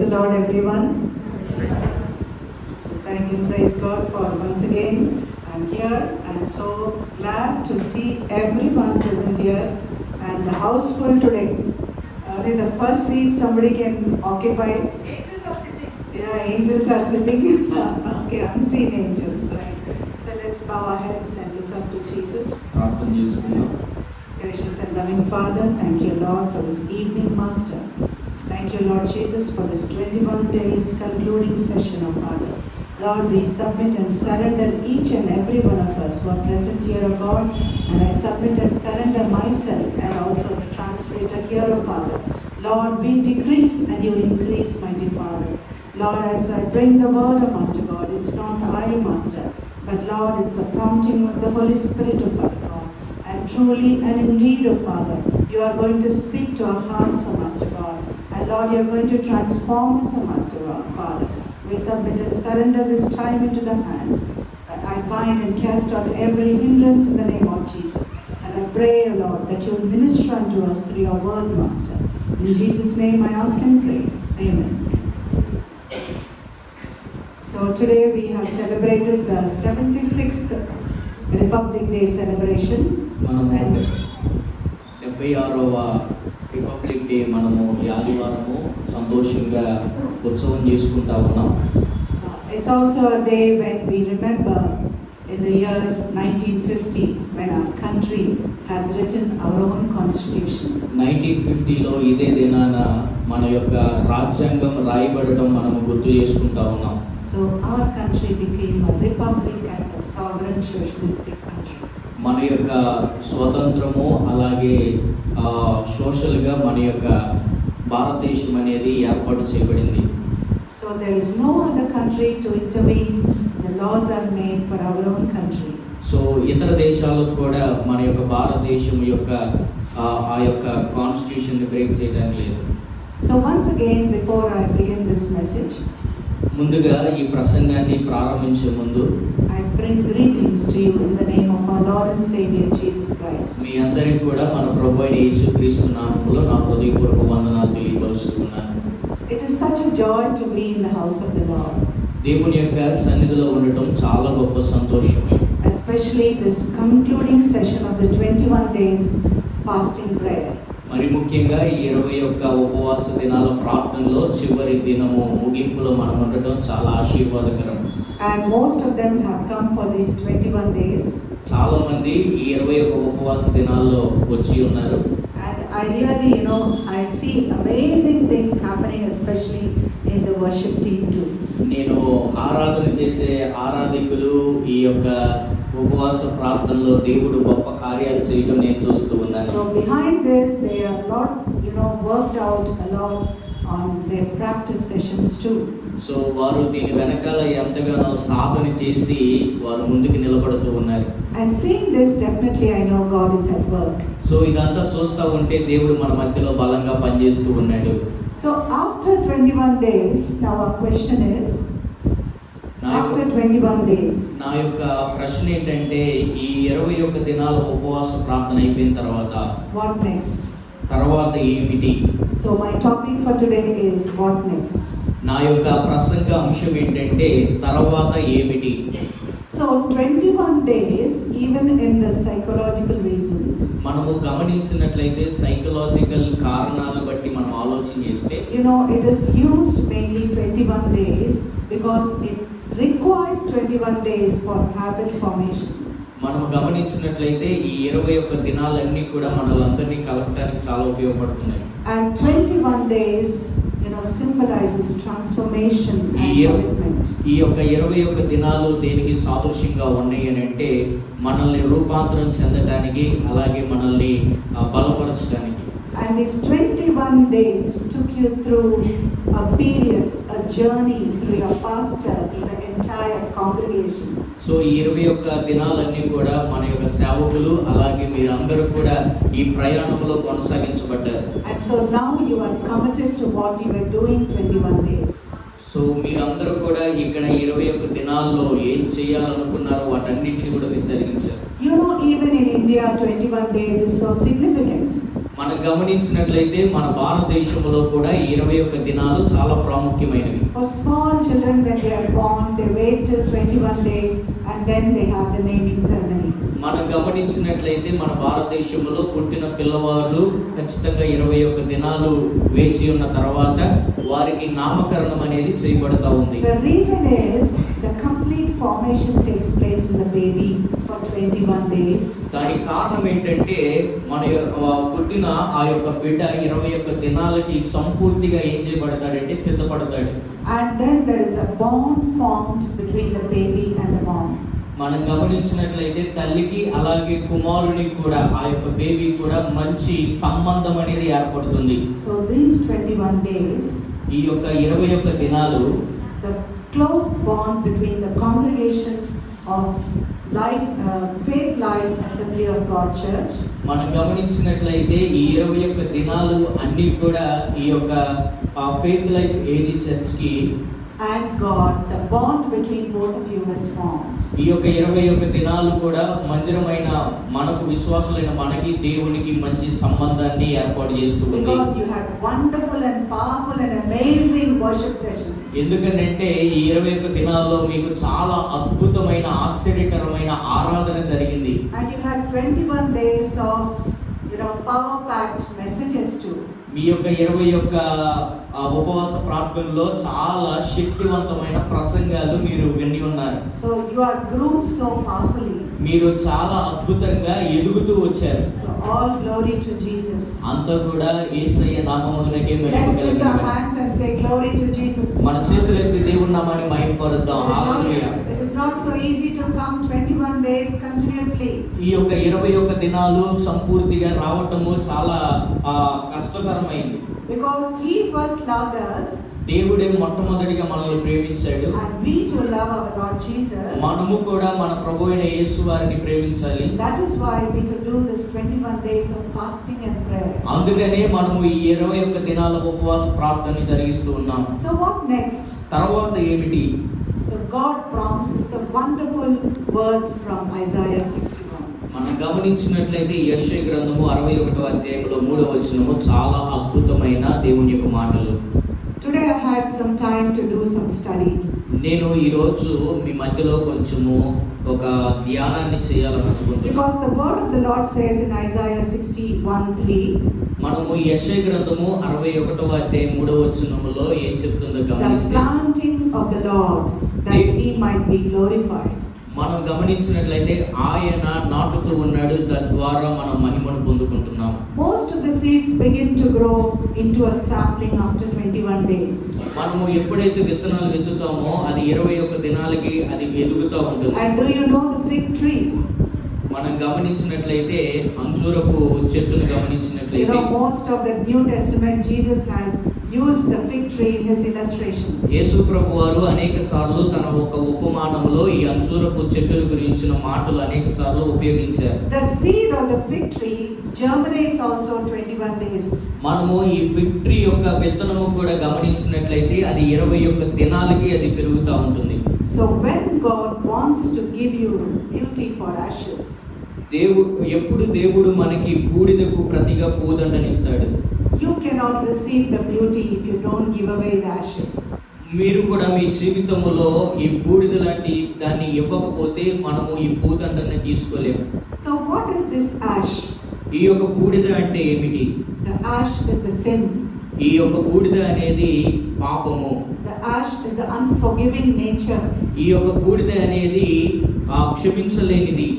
the Lord, everyone. So thank and praise God for once again I'm here. I'm so glad to see everyone present here and the house full today. In the first seat somebody can occupy. Angels are sitting. Yeah, angels are sitting. Okay, unseen angels, right? So let's bow our heads and look up to Jesus. ప్రార్థన చేసుకుందాం. Gracious and loving Father, thank you, Lord, for this evening, Master. Thank you, Lord Jesus, for this 21 days concluding session, oh Father. Lord, we submit and surrender each and every one of us who are present here, oh God, and I submit and surrender myself and also the translator here, oh Father. Lord, we decrease and you increase, mighty Father. Lord, as I bring the word of Master God, it's not I, Master, but Lord, it's a prompting of the Holy Spirit of our God. And truly and indeed, O Father, you are going to speak to our hearts, O Master God. And Lord, you are going to transform us, O Master God, Father. We submit and surrender this time into the hands. I bind and cast out every hindrance in the name of Jesus. And I pray, O Lord, that you will minister unto us through your word, Master. In Jesus' name I ask and pray. Amen. So today we have celebrated the 76th Republic Day celebration. మనము 76వ republic day మనము ఈ ఆదివారము సంతోషంగా ఉత్సవం చేసుకుంటా ఉన్నాం. It's also a day when we remember in the year 1950 when our country has written our own constitution. 1950లో ఇదే దినాన మన యొక్క రాజ్యాంగం రాయబడడం మనము గుర్తు చేసుకుంటా ఉన్నాం. So our country became a republic and a sovereign socialistic country. మన యొక్క స్వతంత్రము అలాగే సోషల్గా మన యొక్క భారతదేశం అనేది ఏర్పాటు చేయబడింది. So there is no other country to intervene. The laws are made for our own country. So ఇతర దేశాలకు కూడా మన యొక్క భారతదేశం యొక్క ఆ యొక్క కాన్స్టిట్యూషన్ బ్రేక్ చేయడానికి లేదు. So once again, before I begin this message, ముందుగా ఈ ప్రసంగాన్ని ప్రారంభించే ముందు I bring greetings to you in the name of our Lord and Savior Jesus Christ. మీ అందరికీ కూడా మన ప్రభు అయిన యేసుక్రీస్తు నామములో నా హృదయపూర్వక వందనాలు తెలియపరుస్తున్నాను. It is such a joy to be in the house of the Lord. దేవుని యొక్క సన్నిధిలో ఉండటం చాలా గొప్ప సంతోషం. Especially this concluding session of the 21 days fasting prayer. మరి ముఖ్యంగా ఈ 21 ఉపవాస దినాల ప్రార్థనలో చివరి దినము ముగింపులో మనం ఉండటం చాలా ఆశీర్వాదకరం. And most of them have come for these 21 days. చాలా మంది ఈ 21 ఉపవాస దినాల్లో వచ్చి ఉన్నారు. And I really, I see amazing things happening, especially in the worship team too. నేను ఆరాధన చేసే ఆరాధికులు ఈ యొక్క ఉపవాస ప్రార్థనలో దేవుడు గొప్ప కార్యాలు చేయడం నేను చూస్తూ ఉన్నాను. So behind this they are lot, worked out a lot on their practice sessions too. So వారు దీని వెనకాల ఎంతగానో సాధన చేసి వారు ముందుకు నిలబడుతూ ఉన్నారు. And seeing this, definitely I know God is at work. So ఇదంతా చూస్తూ ఉంటే దేవుడు మన మధ్యలో బలంగా పనిచేస్తూ ఉన్నాడు. So after 21 days, now our question is, after 21 days, నా యొక్క ప్రశ్న ఏంటంటే ఈ 21 దినాల ఉపవాస ప్రార్థన అయిపోయిన what next? తర్వాత ఏమిటి? So my topic for today is what next? నా యొక్క ప్రసంగ అంశం ఏంటంటే తర్వాత ఏమిటి? So 21 days, even in the psychological reasons, మనము గమనించినట్లయితే సైకలాజికల్ కారణాలను బట్టి మనం ఆలోచన చేస్తే it is used mainly 21 days because it requires 21 days for habit formation. మనం గమనించినట్లయితే ఈ 21 దినాలన్నీ కూడా మనలందరినీ కలపడానికి చాలా ఉపయోగపడుతున్నాయి. And 21 days, symbolizes transformation and commitment. ఈ యొక్క 21 దినాలు దేనికి సాదృశ్యంగా ఉన్నాయి అని అంటే మనల్ని రూపాంతరం చెందడానికి అలాగే మనల్ని బలపరచడానికి. And these 21 days took you through a period, a journey through your pastor, through the entire congregation. So ఈ 21 దినాలన్నీ కూడా మన యొక్క సేవకులు అలాగే మీరందరూ కూడా ఈ ప్రయాణంలో కొనసాగించబడ్డారు. And so now you are committed to what you were doing 21 days. So మీరందరూ కూడా ఇక్కడ 21 దినాల్లో ఏం చేయాలనుకున్నారో వాటన్నిటిని కూడా మీరు జరిగించారు. Even in India 21 days is so significant. మనం గమనించినట్లయితే మన భారతదేశంలో కూడా ఈ 21 దినాలు చాలా ప్రాముఖ్యమైనవి. For small children, when they are born, they wait till 21 days and then they have the naming ceremony. మనం గమనించినట్లయితే మన భారతదేశంలో పుట్టిన పిల్లవాళ్ళు ఖచ్చితంగా 21 దినాలు వేచి ఉన్న తర్వాత వారికి నామకరణం అనేది చేయబడతా ఉంది. The reason is the complete formation takes place in the baby for 21 days. దానికి కారణం ఏంటంటే మన పుట్టిన ఆ యొక్క బిడ్డ 21 దినాలకి సంపూర్తిగా ఏం చేయబడతాడంటే సిద్ధపడతాడు. And then there is a bond formed between the baby and the mom. మనం గమనించినట్లయితే తల్లికి అలాగే కుమారునికి కూడా ఆ యొక్క బేబీ కూడా మంచి సంబంధం అనేది ఏర్పడుతుంది. So these 21 days, ఈ యొక్క 21 దినాలు the close bond between the congregation of Faith Life Assembly of God Church, మనం గమనించినట్లయితే ఈ 21 దినాలు అన్నీ కూడా ఈ యొక్క ఫెయిత్ లైఫ్ ఏజీ చర్చ్ కి and God, the bond between both of you is formed. ఈ యొక్క 21 దినాలు కూడా మందిరమైన మనకు విశ్వాసులైన మనకి దేవునికి మంచి సంబంధాన్ని ఏర్పాటు చేస్తుంది. Because you had wonderful and powerful and amazing worship sessions. ఎందుకంటే ఈ 21 దినాల్లో మీకు చాలా అద్భుతమైన ఆశ్చర్యకరమైన ఆరాధన జరిగింది. And you had 21 days of power packed messages too. మీ యొక్క 21 ఉపవాస ప్రార్థనలో చాలా శక్తివంతమైన ప్రసంగాలు మీరు విని ఉన్నారు. So you are groomed so powerfully. మీరు చాలా అద్భుతంగా ఎదుగుతూ వచ్చారు. So all glory to Jesus. అంతా కూడా యేసయ్య నామమునకే మహిమ Let's lift our కలుగును. hands and say glory to Jesus. మన చేతులెత్తి దేవుని నామాన్ని మహిమపరుద్దాం. హల్లెలూయా. It is not so easy to come 21 days continuously. ఈ యొక్క 21 దినాలు సంపూర్తిగా రావటము చాలా కష్టతరమైంది. Because He first loved us. దేవుడే మొట్టమొదటిగా మనల్ని ప్రేమించాడు. And we to love our Lord Jesus. మనము కూడా మన ప్రభువైన యేసు వారిని ప్రేమించాలి. That is why we could do this 21 days of fasting and prayer. అందుకనే మనము ఈ 21 దినాల ఉపవాస ప్రార్థన జరిగిస్తూ ఉన్నాం. So what next? తర్వాత ఏమిటి? So God promises a wonderful verse from Isaiah 61. మనం గమనించినట్లయితే యెషయా గ్రంథము 61వ అధ్యాయంలో 3వ వచనము చాలా అద్భుతమైన దేవుని యొక్క మాటలు. Today I had some time to do some study. నేను ఈ రోజు మీ మధ్యలో కొంచెము ఒక ధ్యానాన్ని చేయాలనుకుంటున్నాను. Because the word of the Lord says in Isaiah 61:3. మనము యెషయా గ్రంథము 61వ అధ్యాయం 3వ వచనములో ఏం చెప్తుందో The గమనిస్తే, planting of the Lord, that He might be glorified. మనం గమనించినట్లయితే ఆయన నాటుతూ ఉన్నాడు, తద్వారా మనం మహిమను పొందుకుంటున్నాం. Most of the seeds begin to grow into a sapling after 21 days. మనము ఎప్పుడైతే విత్తనాలు విత్తుతామో అది 21 దినాలకి అది ఎదుగుతూ ఉంటుంది. And do you know the fig tree? మనం గమనించినట్లయితే అంజూరపు చెట్టును గమనించినట్లయితే Most of the New Testament Jesus has used the fig tree in his illustrations. యేసు ప్రభువారు అనేక సార్లు తన ఒక ఉపమానంలో ఈ అంజూరపు చెట్టుల గురించిన మాటలు అనేక సార్లు ఉపయోగించారు. The seed of the fig tree germinates also 21 days. మనము ఈ ఫిగ్ ట్రీ యొక్క విత్తనము కూడా గమనించినట్లయితే అది 21 దినాలకి అది పెరుగుతూ ఉంటుంది. So when God wants to give you beauty for ashes, ఎప్పుడు దేవుడు మనకి బూడిదకు ప్రతిగా పూదండనిస్తాడు. you cannot receive the beauty if you don't give away the ashes. మీరు కూడా మీ జీవితంలో ఈ బూడిద లాంటి దాన్ని ఇవ్వకపోతే మనము ఈ పూదండని తీసుకోలేము. So what is this ash? ఈ యొక్క బూడిద అంటే ఏమిటి? The ash is the sin. ఈ యొక్క బూడిద అనేది పాపము. The ash is the unforgiving nature. ఈ యొక్క బూడిద అనేది క్షమించలేనిది.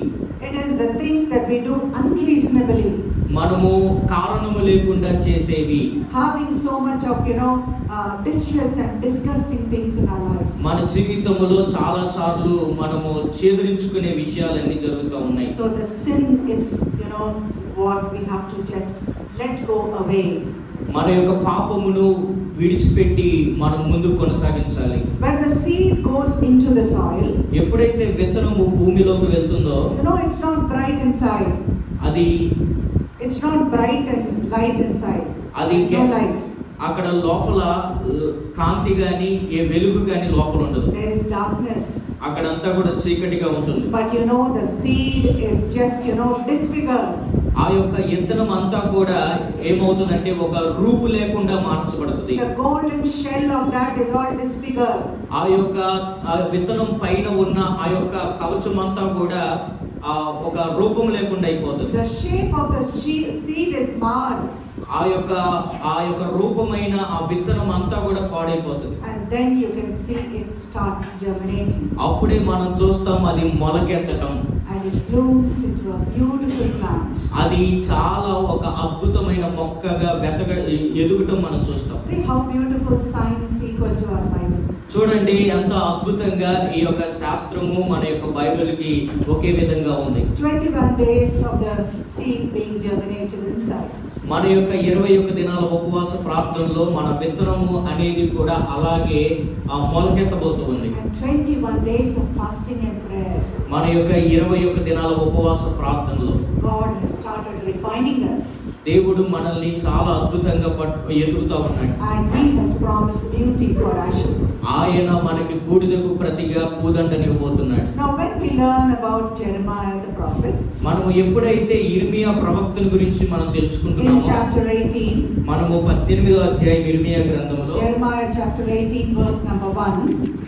It is the things that we do unreasonably. మనము కారణము లేకుండా చేసేవి. Having so much of distress and disgusting things in our lives. మన జీవితంలో చాలా సార్లు మనము ఛేదరించుకునే విషయాలన్నీ జరుగుతూ ఉన్నాయి. So the sin is what we have to just let go away. మన యొక్క పాపమును విడిచిపెట్టి మనం ముందు కొనసాగించాలి. When the seed goes into the soil, ఎప్పుడైతే విత్తనము భూమిలోకి వెళ్తుందో it's not bright inside. It's not bright and light inside. There's no light. అక్కడ లోపల కాంతి గాని ఏ వెలుగు గాని లోపల ఉండదు. There is darkness. అక్కడంతా కూడా చీకటిగా ఉంటుంది. But the seed is just disfigured. ఆ ఆ యొక్క ఇత్తనం అంతా కూడా ఏమవుతుందంటే ఒక రూపు లేకుండా మార్చబడుతుంది. The golden shell of that is all disfigured. ఆ యొక్క విత్తనం పైన ఉన్న ఆ యొక్క కవచం అంతా కూడా ఒక రూపం లేకుండా అయిపోతుంది. The shape of the seed is marred. ఆ యొక్క రూపమైన ఆ విత్తనం అంతా కూడా పాడైపోతుంది. And then you can see it starts germinating. అప్పుడే మనం చూస్తాం అది మొలకెత్తడం. And it blooms into a beautiful plant. అది చాలా ఒక అద్భుతమైన మొక్కగా ఎదుగటం మనం చూస్తాం. See how beautiful science equal to our Bible. చూడండి ఎంత అద్భుతంగా ఈ యొక్క శాస్త్రము మన యొక్క బైబిల్కి ఒకే విధంగా ఉంది. 21 days of the seed being germinated inside. మన యొక్క 21 దినాల ఉపవాస ప్రార్థనలో మన విత్తనము అనేది కూడా అలాగే మొలకెత్తబోతుంది. And 21 days of fasting and prayer. మన యొక్క 21 దినాల ఉపవాస ప్రార్థనలో God has started refining us. దేవుడు మనల్ని చాలా అద్భుతంగా ఎదుగుతా ఉన్నాడు. And He has promised beauty for ashes. ఆయన మనకి బూడిదకు ప్రతిగా పూదండనివ్వబోతున్నాడు. Now when we learn about Jeremiah the prophet, మనము ఎప్పుడైతే ఇర్మియా ప్రవక్తను గురించి మనం in తెలుసుకుంటున్నామో chapter 18, మనము 18వ అధ్యాయం ఇర్మియా గ్రంథంలో Jeremiah chapter 18 verse number 1,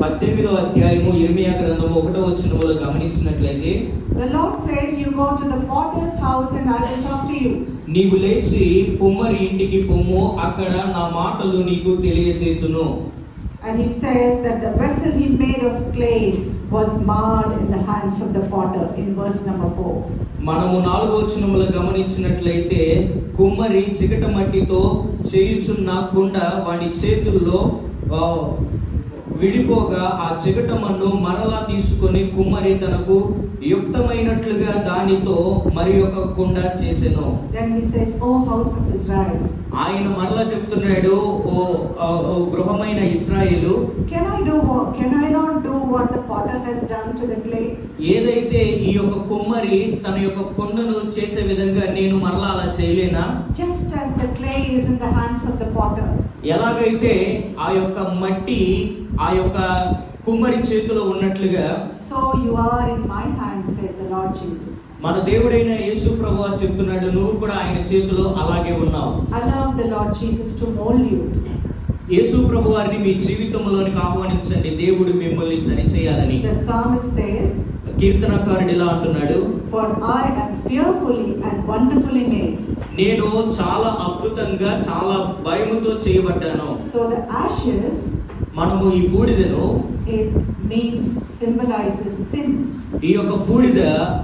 18వ అధ్యాయము ఇర్మియా గ్రంథము 1వ వచనములో గమనించినట్లయితే, the Lord says, you go to the potter's house and I will talk to you. నీవు లేచి కుమ్మరి ఇంటికి పొమ్ము, అక్కడ నా మాటలు నీకు తెలియజేతును. And He says that the vessel He made of clay was marred in the hands of the potter in verse number 4. మనము 4వ వచనములో గమనించినట్లయితే, కుమ్మరి చికట మట్టితో చేయుచున్న కుండ వాడి చేతుల్లో విడిపోగా ఆ చికటమన్ను మరలా తీసుకొని కుమ్మరి తనకు యుక్తమైనట్లుగా దానితో మరి ఒక కుండ చేసెను. Then He says, O house of Israel, ఆయన మరలా చెప్తున్నాడు, ఓ గృహమైన ఇశ్రాయేలు, can I not do what the potter has done to the clay? ఏదైతే ఈ యొక్క కుమ్మరి తన యొక్క కుండను చేసే విధంగా నేను మరలా అలా చేయలేనా? Just as the clay is in the hands of the potter, ఎలాగైతే ఆ యొక్క మట్టి ఆ యొక్క కుమ్మరి చేతిలో ఉన్నట్లుగా, so you are in my hands, says the Lord Jesus. మన దేవుడైన యేసు ప్రభువు చెప్తున్నాడు, నువ్వు కూడా ఆయన చేతిలో అలాగే ఉన్నావు. Allow the Lord Jesus to mold you. యేసు ప్రభు వారిని మీ జీవితంలోనికి ఆహ్వానించండి, దేవుడు మిమ్మల్ని సరిచేయాలని. The psalmist says, కీర్తనకారుడు ఇలా అంటున్నాడు, for I am fearfully and wonderfully made. నేను చాలా అద్భుతంగా చాలా భయముతో చేయబడ్డాను. So the ashes, మనము ఈ బూడిదను, it means, symbolizes sin. ఈ యొక్క బూడిద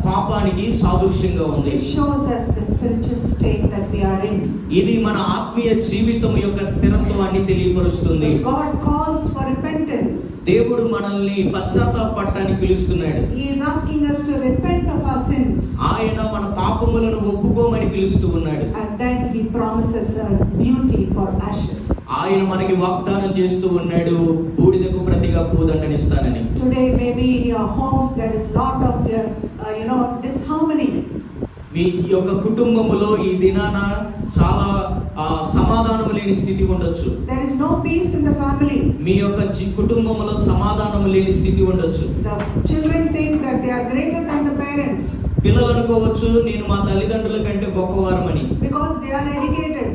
పాపానికి సాదృశ్యంగా ఉంది. It shows us the spiritual state that we are in. ఇది మన ఆత్మీయ జీవితం యొక్క స్థిరత్వాన్ని తెలియపరుస్తుంది. So God calls for repentance. దేవుడు మనల్ని పశ్చాత్తాపపడటానికి పిలుస్తున్నాడు. He is asking us to repent of our sins. ఆయన మన పాపములను ఒప్పుకోమని పిలుస్తూ ఉన్నాడు. And then He promises us beauty for ashes. ఆయన మనకి వాగ్దానం చేస్తూ ఉన్నాడు, బూడిదకు ప్రతిగా పూదండనిస్తానని. Today maybe in your homes there is lot of disharmony. మీ యొక్క కుటుంబములో ఈ దినాన చాలా సమాధానం లేని స్థితి ఉండొచ్చు. There is no peace in the family. మీ యొక్క కుటుంబములో సమాధానం లేని స్థితి ఉండొచ్చు. The children think that they are greater than the parents. పిల్లలు అనుకోవచ్చు, నేను మా తల్లిదండ్రుల కంటే గొప్పవారమని. Because they are educated.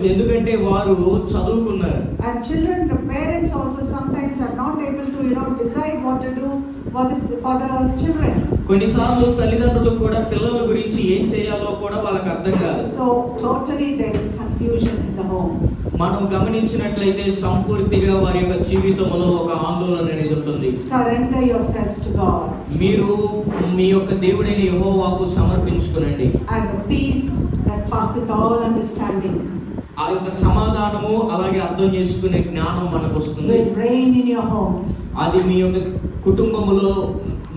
ఎందుకంటే వారు చదువుకున్నారు. And children, the parents also sometimes are not able to decide what to do for the children. కొన్నిసార్లు తల్లిదండ్రులు కూడా పిల్లల గురించి ఏం చేయాలో కూడా వాళ్ళకి అర్థం కాదు. So totally there is confusion in the homes. మనం గమనించినట్లయితే సంపూర్తిగా వారి యొక్క జీవితంలో ఒక ఆందోళన అనేది ఉంటుంది. Surrender yourselves to God. మీరు మీ యొక్క దేవుడైన యెహోవాకు సమర్పించుకునండి. And the peace that passeth all understanding ఆ యొక్క సమాధానము అలాగే అర్థం చేసుకునే జ్ఞానం మనకు వస్తుంది. will reign in your homes. అది మీ యొక్క కుటుంబములో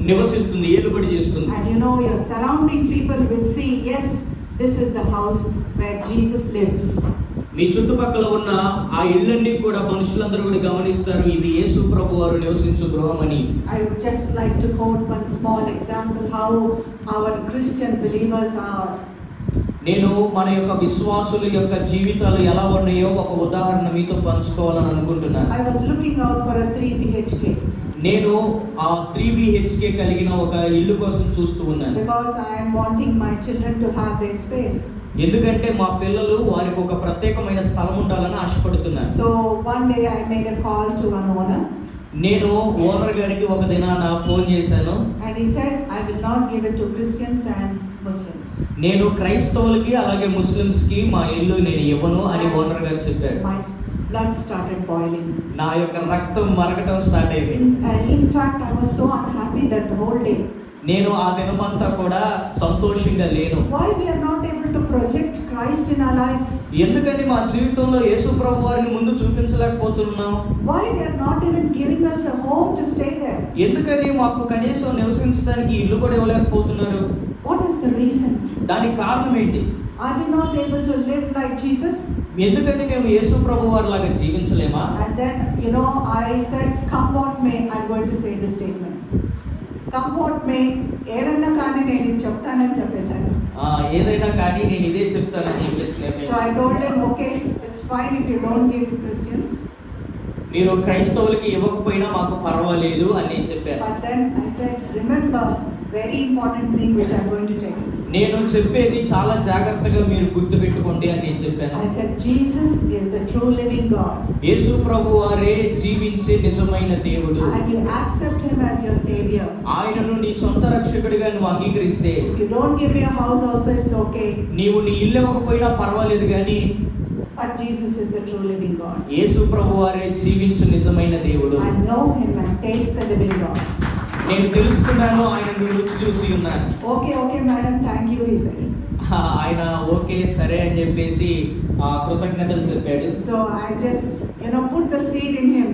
నివసిస్తుంది, ఏలుబడి చేస్తుంది. And your surrounding people will see, yes, this is the house where Jesus lives. మీ చుట్టుపక్కల ఉన్న ఆ ఇళ్ళన్నీ కూడా మనుషులందరూ కూడా గమనిస్తారు, ఇది యేసు ప్రభు వారు నివసించు గృహం అని. I would just like to quote one small example how our Christian believers are. నేను మన యొక్క విశ్వాసుల యొక్క జీవితాలు ఎలా ఉన్నాయో ఒక ఉదాహరణ మీతో పంచుకోవాలని అనుకుంటున్నాను. I was looking out for a 3 BHK. నేను ఆ 3 BHK కలిగిన ఒక ఇల్లు కోసం చూస్తూ ఉన్నాను. because I am wanting my children to have their space. ఎందుకంటే మా పిల్లలు వారికి ఒక ప్రత్యేకమైన స్థలం ఉండాలని ఆశపడుతున్నారు. So one day I made a call to an owner. నేను ఓనర్ గారికి ఒక దినాన ఫోన్ చేశాను. And he said, I will not give it to Christians and Muslims. నేను క్రైస్తవులకి అలాగే ముస్లిమ్స్ కి మా ఇల్లు నేను ఇవ్వను అని ఓనర్ గారు చెప్పారు. My blood started boiling. నా యొక్క రక్తం మరగటం స్టార్ట్ అయింది. In fact, I was so unhappy that whole day. నేను ఆ దినమంతా కూడా సంతోషంగా లేను. Why we are not able to project Christ in our lives? ఎందుకని మా జీవితంలో యేసు ప్రభు వారిని ముందు చూపించలేకపోతున్నాం? Why they are not even giving us a home to stay there? ఎందుకని మాకు కనీసం నివసించడానికి ఇల్లు కూడా ఇవ్వలేకపోతున్నారు? What is the reason? దానికి కారణం ఏంటి? Are we not able to live like Jesus? ఎందుకని మేము యేసు ప్రభు వారిలాగా జీవించలేమా? And then, I said, come what may, I'm going to say this statement. Come what may, ఏదైనా కానీ నేను ఇది చెప్తానని చెప్పేశాను. ఏదైనా కానీ నేను ఇదే చెప్తానని చెప్పేసి. So I told him, okay, it's fine if you don't give Christians. మీరు క్రైస్తవులకి ఇవ్వకపోయినా మాకు పర్వాలేదు అని నేను చెప్పాను. But then I said, remember, very important thing which I'm going to tell you. నేను చెప్పేది చాలా జాగ్రత్తగా మీరు గుర్తుపెట్టుకోండి అని నేను చెప్పాను. I said, Jesus is the true living God. యేసు ప్రభు వారే జీవించే నిజమైన దేవుడు. And you accept him as your savior. ఆయనను నీ సొంత రక్షకుడిగా నువ్వు అంగీకరిస్తే, if you don't give me a house also, it's okay. నీవు నీ ఇల్లు ఇవ్వకపోయినా పర్వాలేదు కానీ, but Jesus is the true living God. యేసు ప్రభు వారే జీవించు నిజమైన దేవుడు. I know him and taste the living God. నేను తెలుసుకున్నాను, ఆయన రుచి చూసి ఉన్నాను. Okay madam, thank you, he said. ఆయన ఓకే సరే అని చెప్పేసి కృతజ్ఞతలు చెప్పాడు. So I just put the seed in him.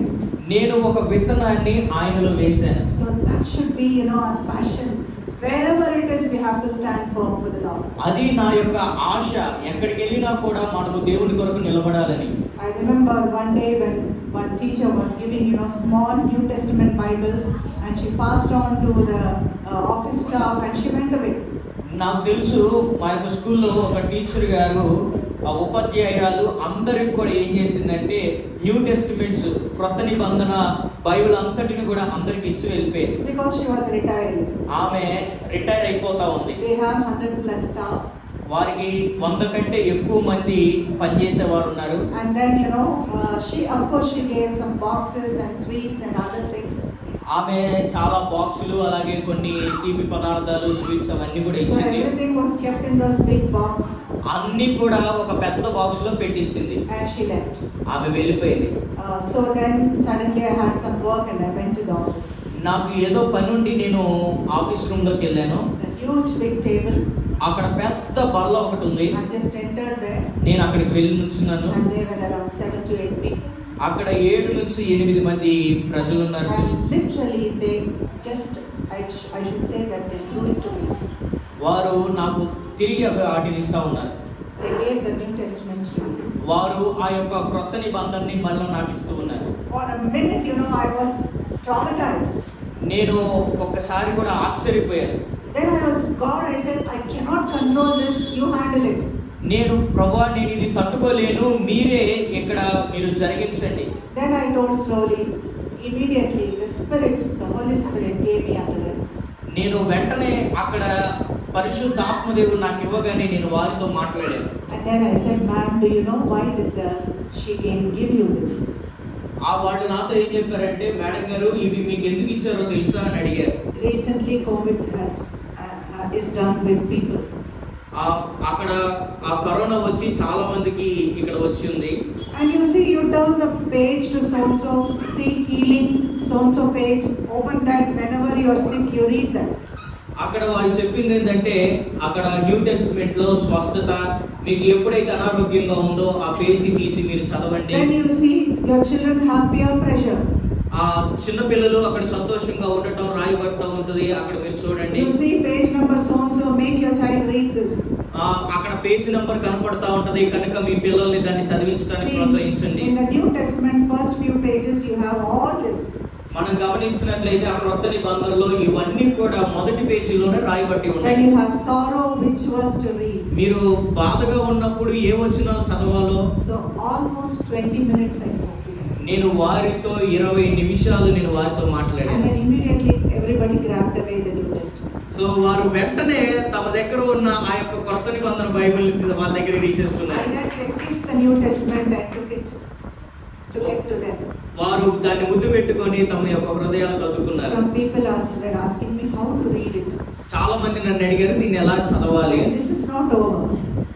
నేను ఒక విత్తనాన్ని ఆయనలో వేశాను. So that should be our passion. Wherever it is, we have to stand firm for the Lord. అది నా యొక్క ఆశ. ఎక్కడికి వెళ్ళినా కూడా మనము దేవుని కొరకు నిలబడాలని. I remember one day when one teacher was giving small New Testament Bibles, and she passed on to the office staff and she went away. నాకు తెలుసు మా యొక్క స్కూల్లో ఒక టీచర్ గారు, ఆ ఉపాధ్యాయురాలు అందరికి కూడా ఏం చేసిందంటే న్యూ టెస్టిమెంట్స్, క్రొత్త నిబంధన బైబిల్ అంతటిని కూడా అందరికి ఇచ్చి వెళ్ళిపోయింది. Because she was retiring. ఆమె రిటైర్ అయిపోతా ఉంది. They have 100+ staff. వారికి 100 కంటే ఎక్కువ మంది పనిచేసేవారు ఉన్నారు. And then she gave some boxes and sweets and other things. ఆమె చాలా బాక్సులు అలాగే కొన్ని తీపి పదార్థాలు, స్వీట్స్ అవన్నీ కూడా So ఇచ్చింది. everything was kept in those big box. అన్ని కూడా ఒక పెద్ద బాక్స్ లో పెట్టించింది. And she left. ఆమె వెళ్ళిపోయింది. So then suddenly I had some work and I went to the office. నాకు ఏదో పని ఉండి నేను ఆఫీస్ రూమ్ లోకి వెళ్ళాను. A huge big table. అక్కడ పెద్ద బల్ల ఒకటి ఉంది. I just entered there. నేను అక్కడికి వెళ్ళి నుంచున్నాను. And there were around 7 to 8 people. అక్కడ 7 నుంచి 8 మంది ప్రజలు ఉన్నారు. And literally they just, I should say that they threw it to me. వారు నాకు తిరిగి వాటిని ఇస్తా ఉన్నారు. They gave the New Testaments to me. వారు ఆ యొక్క క్రొత్త నిబంధనని మళ్ళీ నాకు ఇస్తూ ఉన్నారు. For a minute, I was traumatized. నేను ఒక్కసారి కూడా ఆశ్చర్యపోయాను. Then God, I said, I cannot control this, you handle it. నేను ప్రభువా, నేను ఇది తట్టుకోలేను, మీరే ఇక్కడ మీరు జరిగించండి. Then I told slowly, immediately the Holy Spirit gave me utterance. నేను వెంటనే అక్కడ పరిశుద్ధాత్మ దేవుడు నాకు ఇవ్వగానే నేను వారితో మాట్లాడాను. And then I said, ma'am, do you know why did she give you this? వాళ్ళు నాతో ఏం చెప్పారంటే, మేడం గారు ఇవి మీకు ఎందుకు ఇచ్చారో తెలుసా అని అడిగారు. Recently COVID is done with people. అక్కడ ఆ కరోనా వచ్చి చాలా మందికి ఇక్కడ వచ్చింది. And you turn the page to so see healing so page, open that, whenever you are sick you read that. అక్కడ వాళ్ళు చెప్పింది ఏంటంటే, అక్కడ న్యూ టెస్టిమెంట్ లో స్వస్థత, మీకు ఎప్పుడైతే అనారోగ్యంగా ఉందో ఆ పేజీ తీసి మీరు చదవండి. Then you see your children have peer pressure. ఆ చిన్న పిల్లలు అక్కడ సంతోషంగా ఉండటం రాయబడటం ఉంటుంది, అక్కడ మీరు చూడండి. You see page number so make your child read this. అక్కడ పేజ్ నంబర్ కనపడతా ఉంటది, కనుక మీ పిల్లల్ని దాన్ని చదివించడానికి ప్రోత్సహించండి. In the New Testament first few pages you have all this. మనం గమనించినట్లయితే ఆ క్రొత్త నిబంధనలో ఇవన్నీ కూడా మొదటి పేజీలోనే రాయబడి ఉన్నాయి. When you have sorrow, which verse to read? మీరు బాధగా ఉన్నప్పుడు ఏ వచనాలు చదవాలో. So almost 20 minutes I spoke to them. నేను వారితో 20 నిమిషాలు నేను వారితో And మాట్లాడాను. then immediately everybody grabbed away the New Testament. So వారు వెంటనే తమ దగ్గర ఉన్న ఆ యొక్క కొత్త నిబంధన బైబిల్ వాళ్ళ దగ్గర తీసేసుకున్నారు. And then they kissed the New Testament and took it to them. వారు దాన్ని ముద్దు పెట్టుకొని తమ యొక్క హృదయాలకు అద్దుకున్నారు. Some people were asking me how to read it. చాలా మంది నన్ను అడిగారు దీన్ని ఎలా చదవాలి. And this is not over.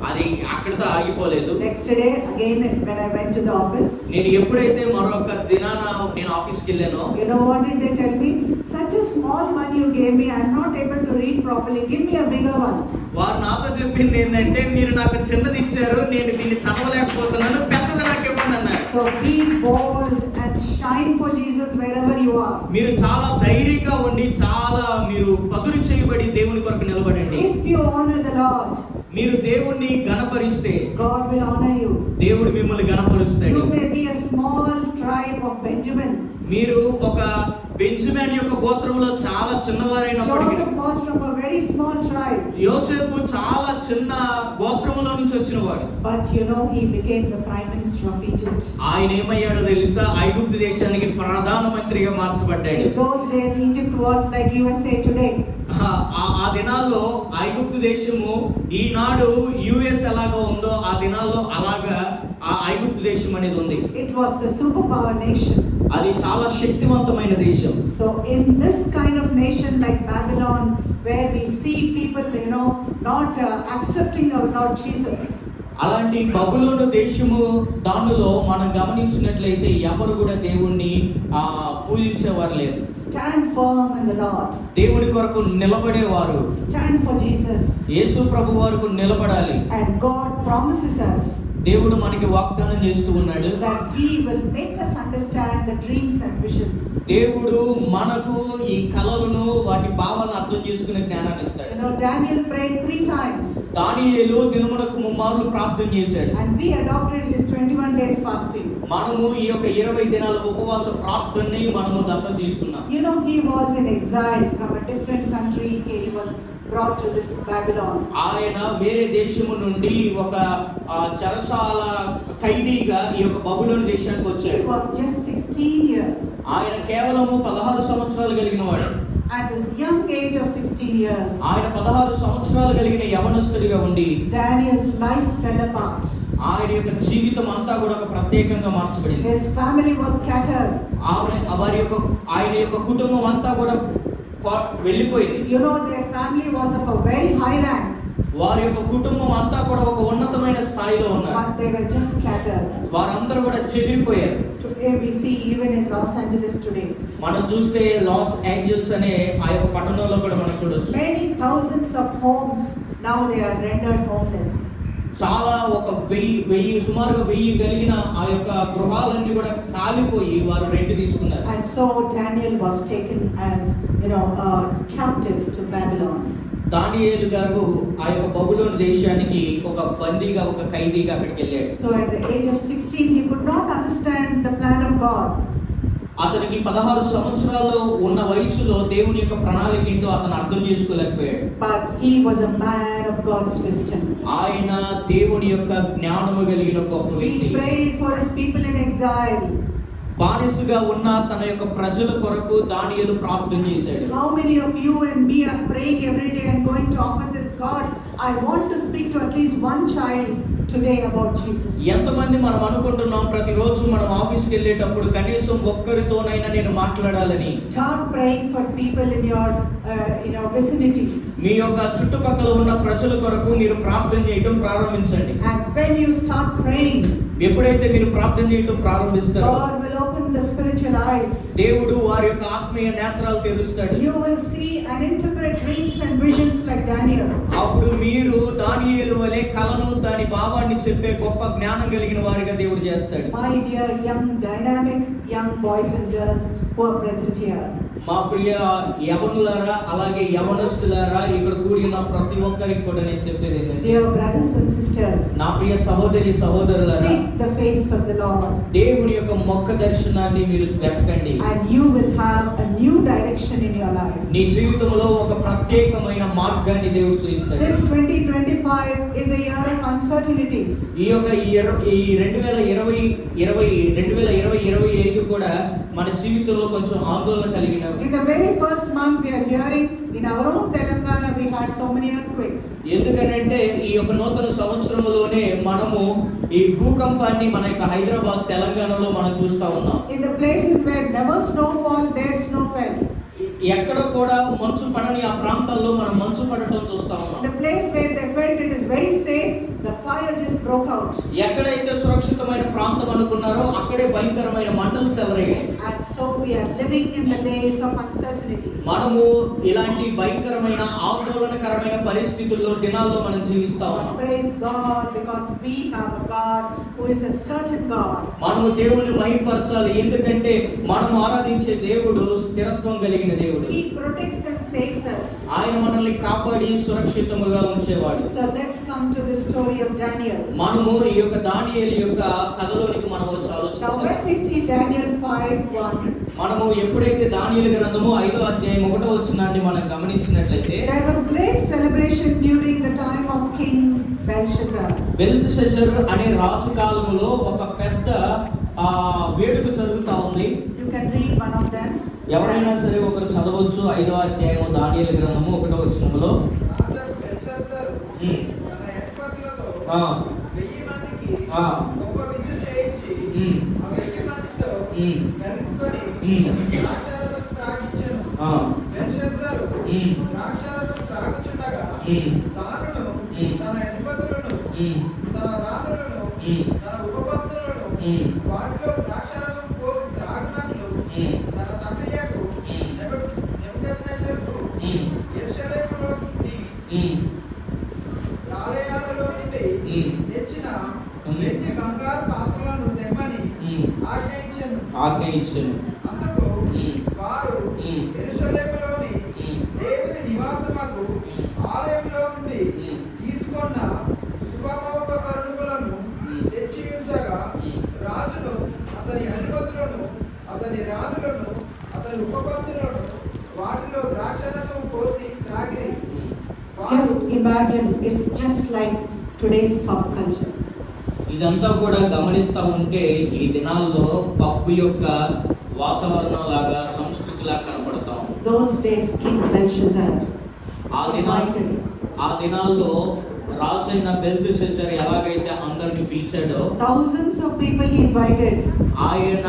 అది అక్కడితో ఆగిపోలేదు. Next day again when I went to the office, నేను ఎప్పుడైతే మరొక దినాన నేను ఆఫీస్కి వెళ్ళానో, you know what did they tell me? Such a small one you gave me, I am not able to read properly. Give me a bigger one. వారు నాతో చెప్పింది ఏంటంటే మీరు నాకు చిన్నది ఇచ్చారు, నేను దీన్ని చదవలేకపోతున్నాను, పెద్దది నాకు ఇవ్వండి అన్నారు. So be bold and shine for Jesus wherever you are. మీరు చాలా ధైర్యంగా ఉండి చాలా మీరు పదులు చేయబడి దేవుని కొరకు నిలబడండి. If you honor the Lord, మీరు దేవుణ్ణి గణపరిస్తే God will honor you. దేవుడు మిమ్మల్ని గణపరుస్తాడు. You may be a small tribe of Benjamin. మీరు ఒక బెంజమిన్ యొక్క గోత్రంలో చాలా చిన్నవారైనప్పటికీ, Joseph was from a very small tribe. యోసేపు చాలా చిన్న గోత్రములో నుంచి వచ్చినవాడు. But you know he became the prime minister of Egypt. ఆయన ఏమయ్యాడో తెలుసా? ఐగుప్తు దేశానికి ప్రధానమంత్రిగా మార్చబడ్డాడు. In those days Egypt was like USA today. ఆ దినాల్లో ఐగుప్తు దేశము ఈనాడు యుఎస్ ఎలాగా ఉందో ఆ దినాల్లో అలాగా ఆ ఐగుప్తు దేశం అనేది ఉంది. It was the superpower nation. అది చాలా శక్తివంతమైన దేశం. So in this kind of nation like Babylon, where we see people, you know, not accepting our Lord Jesus. అలాంటి బబులోను దేశము దానిలో మనం గమనించినట్లయితే ఎవరు కూడా దేవుణ్ణి పూజించేవారు లేరు. Stand firm in the Lord. దేవుని కొరకు నిలబడేవారు. Stand for Jesus. యేసు ప్రభు వరకు నిలబడాలి. And God promises us దేవుడు మనకి వాగ్దానం చేస్తూ ఉన్నాడు that He will make us understand the dreams and visions. దేవుడు మనకు ఈ కలలను వాటి భావాలను అర్థం చేసుకునే జ్ఞానాన్ని ఇస్తాడు. You know, Daniel prayed 3 times. దానియేలు దినమునకు 3 మార్లు ప్రార్థన చేశాడు. And we adopted his 21 days fasting. మనము ఈ యొక్క 20 దినాల ఉపవాస ప్రార్థనని మనము దత్తత తీసుకున్నాం. You know, he was in exile from a different country. He was brought to this Babylon. ఆయన వేరే దేశము నుండి ఒక చెరసాల ఖైదీగా ఈ యొక్క బబులోను దేశానికి వచ్చాడు. He was just 16 years. ఆయన కేవలము 16 సంవత్సరాలు కలిగిన వాడు. At this young age of 16 years, ఆయన 16 సంవత్సరాలు కలిగిన యవనస్తుడిగా ఉండి Daniel's life fell apart. ఆయన యొక్క జీవితం అంతా కూడా ఒక ప్రత్యేకంగా మార్చబడింది. His family was scattered. ఆయన యొక్క కుటుంబం అంతా కూడా వెళ్ళిపోయింది. You know, their family was of a very high rank. వారి యొక్క కుటుంబం అంతా కూడా ఒక ఉన్నతమైన స్థాయిలో ఉన్నారు. But they were just scattered. వారందరూ కూడా చెదిరిపోయారు. Today we see even in Los Angeles today. మనం చూస్తే లాస్ ఏంజల్స్ అనే ఆ యొక్క పట్టణంలో కూడా మనం చూడొచ్చు. Many thousands of homes now they are rendered homeless. చాలా ఒక సుమారుగా 1000 కలిగిన ఆ యొక్క గృహాలన్నీ కూడా కాలిపోయి వారు రెంట్ తీసుకున్నారు. And so Daniel was taken as, you know, captive to Babylon. దానియేలు గారు ఆ యొక్క బబులోను దేశానికి ఒక బందీగా ఒక ఖైదీగా అక్కడికి వెళ్ళాడు. So at the age of 16 he could not understand the plan of God. అతనికి 16 సంవత్సరాలు ఉన్న వయసులో దేవుని యొక్క ప్రణాళిక ఏంటో అతను అర్థం చేసుకోలేకపోయాడు. But he was a man of God's wisdom. ఆయన దేవుని యొక్క జ్ఞానము కలిగిన గొప్ప వ్యక్తి. He prayed for his people in exile. బానిసగా ఉన్న తన యొక్క ప్రజల కొరకు దానియేలు ప్రార్థన చేశాడు. How many of you and me are praying every day and going to offices? God, I want to speak to at least one child today about Jesus. ఎంతమంది మనం అనుకుంటున్నాం ప్రతిరోజు మనం ఆఫీస్కి వెళ్ళేటప్పుడు కనీసం ఒక్కరితోనైనా నేను మాట్లాడాలని. Start praying for people in your vicinity. మీ యొక్క చుట్టుపక్కల ఉన్న ప్రజల కొరకు మీరు ప్రార్థన చేయడం ప్రారంభించండి. And when you start praying, ఎప్పుడైతే మీరు ప్రార్థన చేయడం ప్రారంభిస్తారో God will open the spiritual eyes. దేవుడు వారి యొక్క ఆత్మీయ నేత్రాలు తెరుస్తాడు. You will see and interpret dreams and visions like Daniel. అప్పుడు మీరు దానియేలు వలె కలను దాని భావాన్ని చెప్పే గొప్ప జ్ఞానం కలిగిన వారిగా దేవుడు చేస్తాడు. My dear young dynamic young boys and girls who are present here. మా ప్రియ యవనులారా అలాగే యవనస్తులారా ఇక్కడ కూడిన ప్రతి ఒక్కరికి కూడా నేను చెప్పేది ఏంటంటే, Dear brothers and sisters, నా ప్రియ సహోదరి సహోదరులారా, seek the face of the Lord. దేవుని యొక్క ముఖ దర్శనాన్ని మీరు వెతకండి. And you will have a new direction direction in your life. నీ జీవితంలో ఒక ప్రత్యేకమైన మార్గాన్ని దేవుడు చూపిస్తాడు. This 2025 is a year of uncertainties. ఈ 2025 కూడా మన జీవితంలో కొంచెం ఆందోళన కలిగిన. In the very first month we are hearing in our own Telangana we had so many earthquakes. ఎందుకంటే ఈ యొక్క నూతన సంవత్సరంలోనే మనము ఈ భూకంపాన్ని మన యొక్క హైదరాబాద్ తెలంగాణలో మనం చూస్తా ఉన్నాం. In the places where never snowfall, there snow fell. ఎక్కడ కూడా మంచు పడని ఆ ప్రాంతాల్లో మనం మంచు పడటం చూస్తా ఉన్నాం. The place where they felt it is very safe, the fire just broke out. ఎక్కడైతే సురక్షితమైన ప్రాంతం అనుకున్నారో అక్కడే భయంకరమైన మంటలు చెలరేగాయి. And so we are living in the days of uncertainty. మనము ఇలాంటి భయంకరమైన ఆందోళనకరమైన పరిస్థితుల్లో దినాల్లో మనం జీవిస్తా ఉన్నాం. Praise God, because we have a God who is a certain God. మనము దేవుణ్ణి మహిమపరచాలి, ఎందుకంటే మనం ఆరాధించే దేవుడు స్థిరత్వం కలిగిన దేవుడు. He protects and saves us. ఆయన మనల్ని కాపాడి సురక్షితముగా ఉంచేవాడు. So let's come to the story of Daniel. మనము ఈ యొక్క దానియేలు యొక్క కథలోనికి మనం వచ్చి Now ఆలోచించాలి. when we see Daniel 5:1, మనము ఎప్పుడైతే దానియేలు గ్రంథము 5వ అధ్యాయం 1వ వచనాన్ని మనం గమనించినట్లయితే, there was great celebration during the time of King Belshazzar. Belteshazzar అనే రాజు కాలములో ఒక పెద్ద వేడుక జరుగుతా ఉంది. You can read one of them. ఎవరైనా సరే ఒకరు చదవచ్చు. 5వ అధ్యాయం దానియేలు గ్రంథము 1వ వచనములో, రాజు బెల్షస్సరు తన అధిపతులతో 1000 మందికి గొప్ప విందు చేయించి ఆ 1000 మందితో కలుసుకొని ద్రాక్షారసం త్రాగించెను. బెల్షస్సరు ద్రాక్షారసం త్రాగుచుండగా తానును తన అధిపతులను తన రాణులను తన ఉపపత్నులను వాటిలో ద్రాక్షారసం పోసి త్రాగునట్లు తన తండ్రియగు నెబుకద్నెజరుకు యెరూషలేములో నుండి ఆలయాలలో నుండి తెచ్చిన వెండి బంగారు పాత్రలను తెమ్మని ఆజ్ఞయించెను. అందుకు వారు యెరూషలేములోని దేవుని నివాసముకు ఆలయంలో నుండి తీసుకొన్న సువర్ణోపకరణములను తెచ్చి ఉంచగా రాజును అతని అధిపతులను అతని రాణులను అతని ఉపపత్నులను వాటిలో ద్రాక్షరసం పోసి త్రాగిరి. Just imagine, it's just like today's pop culture. ఇదంతా కూడా గమనిస్తా ఉంటే ఈ దినాల్లో పప్పు యొక్క వాతావరణం లాగా సంస్కృతి లాగా కనపడతా ఉంది. Those days King Belshazzar ఆ దినాల్లో రాజైన బెల్తెషాజర్ ఎలాగైతే అందరిని పిలిచాడో, thousands of people he invited. ఆయన